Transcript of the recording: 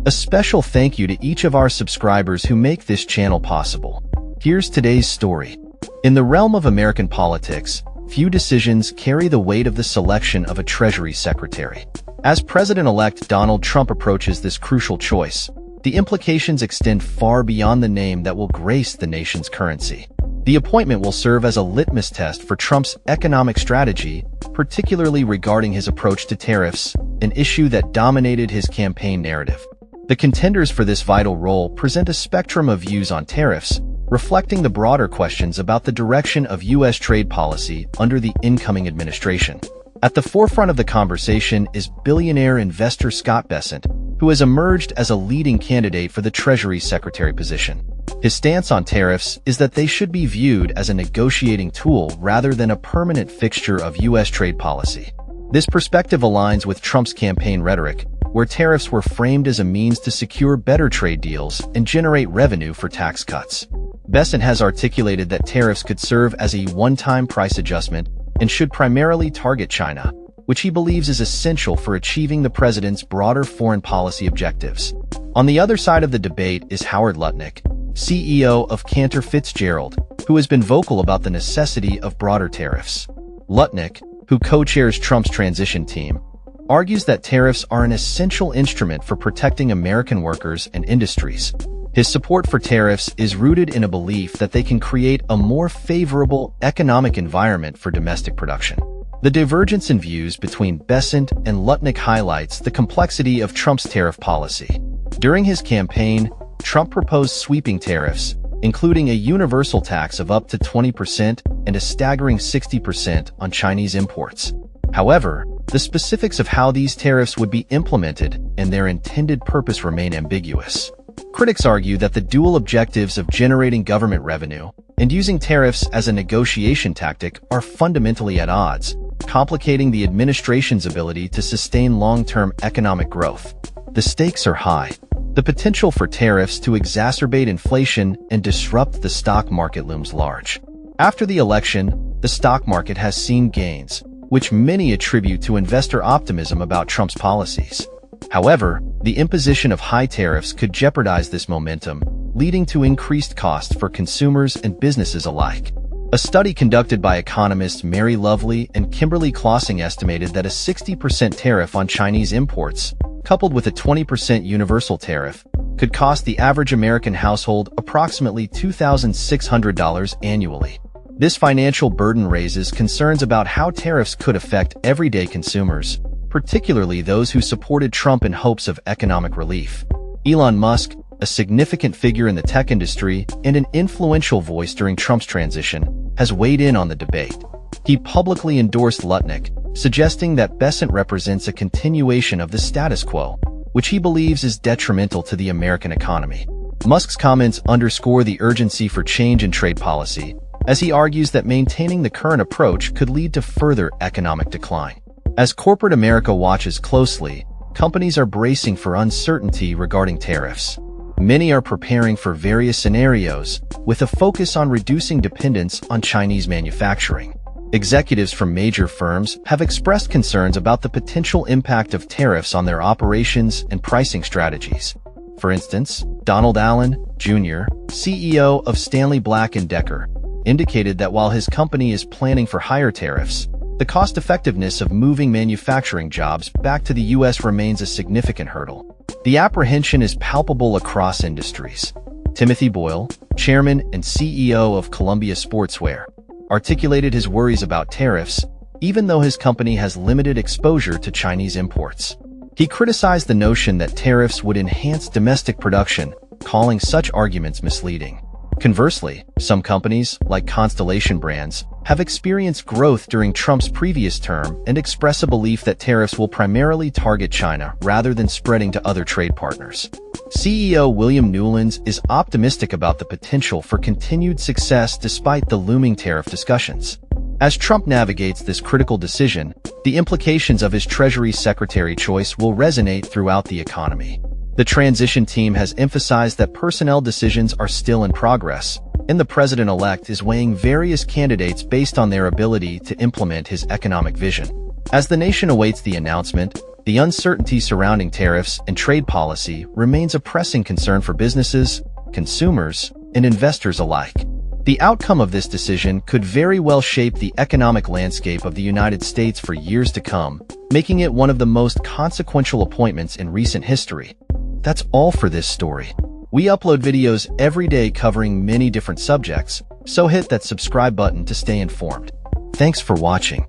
A special thank you to each of our subscribers who make this channel possible. Here's today's story. In the realm of American politics, few decisions carry the weight of the selection of a Treasury Secretary. As President-elect Donald Trump approaches this crucial choice, the implications extend far beyond the name that will grace the nation's currency. The appointment will serve as a litmus test for Trump's economic strategy, particularly regarding his approach to tariffs, an issue that dominated his campaign narrative. The contenders for this vital role present a spectrum of views on tariffs, reflecting the broader questions about the direction of U.S. trade policy under the incoming administration. At the forefront of the conversation is billionaire investor Scott Bessent, who has emerged as a leading candidate for the Treasury Secretary position. His stance on tariffs is that they should be viewed as a negotiating tool rather than a permanent fixture of U.S. trade policy. This perspective aligns with Trump's campaign rhetoric, where tariffs were framed as a means to secure better trade deals and generate revenue for tax cuts. Bessent has articulated that tariffs could serve as a one-time price adjustment and should primarily target China, which he believes is essential for achieving the president's broader foreign policy objectives. On the other side of the debate is Howard Lutnick, CEO of Cantor Fitzgerald, who has been vocal about the necessity of broader tariffs. Lutnick, who co-chairs Trump's transition team, argues that tariffs are an essential instrument for protecting American workers and industries. His support for tariffs is rooted in a belief that they can create a more favorable economic environment for domestic production. The divergence in views between Bessent and Lutnick highlights the complexity of Trump's tariff policy. During his campaign, Trump proposed sweeping tariffs, including a universal tax of up to 20% and a staggering 60% on Chinese imports. However, the specifics of how these tariffs would be implemented and their intended purpose remain ambiguous. Critics argue that the dual objectives of generating government revenue and using tariffs as a negotiation tactic are fundamentally at odds, complicating the administration's ability to sustain long-term economic growth. The stakes are high. The potential for tariffs to exacerbate inflation and disrupt the stock market looms large. After the election, the stock market has seen gains, which many attribute to investor optimism about Trump's policies. However, the imposition of high tariffs could jeopardize this momentum, leading to increased costs for consumers and businesses alike. A study conducted by economists Mary Lovely and Kimberly Klossing estimated that a 60% tariff on Chinese imports, coupled with a 20% universal tariff, could cost the average American household approximately $2,600 annually. This financial burden raises concerns about how tariffs could affect everyday consumers, particularly those who supported Trump in hopes of economic relief. Elon Musk, a significant figure in the tech industry and an influential voice during Trump's transition, has weighed in on the debate. He publicly endorsed Lutnick, suggesting that Bessent represents a continuation of the status quo, which he believes is detrimental to the American economy. Musk's comments underscore the urgency for change in trade policy, as he argues that maintaining the current approach could lead to further economic decline. As corporate America watches closely, companies are bracing for uncertainty regarding tariffs. Many are preparing for various scenarios, with a focus on reducing dependence on Chinese manufacturing. Executives from major firms have expressed concerns about the potential impact of tariffs on their operations and pricing strategies. For instance, Donald Allen, Jr., CEO of Stanley Black & Decker, indicated that while his company is planning for higher tariffs, the cost-effectiveness of moving manufacturing jobs back to the U.S. remains a significant hurdle. The apprehension is palpable across industries. Timothy Boyle, chairman and CEO of Columbia Sportswear, articulated his worries about tariffs, even though his company has limited exposure to Chinese imports. He criticized the notion that tariffs would enhance domestic production, calling such arguments misleading. Conversely, some companies, like Constellation Brands, have experienced growth during Trump's previous term and express a belief that tariffs will primarily target China rather than spreading to other trade partners. CEO William Newlands is optimistic about the potential for continued success despite the looming tariff discussions. As Trump navigates this critical decision, the implications of his Treasury Secretary choice will resonate throughout the economy. The transition team has emphasized that personnel decisions are still in progress, and the president-elect is weighing various candidates based on their ability to implement his economic vision. As the nation awaits the announcement, The uncertainty surrounding tariffs and trade policy remains a pressing concern for businesses, consumers, and investors alike. The outcome of this decision could very well shape the economic landscape of the United States for years to come, making it one of the most consequential appointments in recent history. That's all for this story. We upload videos every day covering many different subjects, so hit that subscribe button to stay informed. Thanks for watching.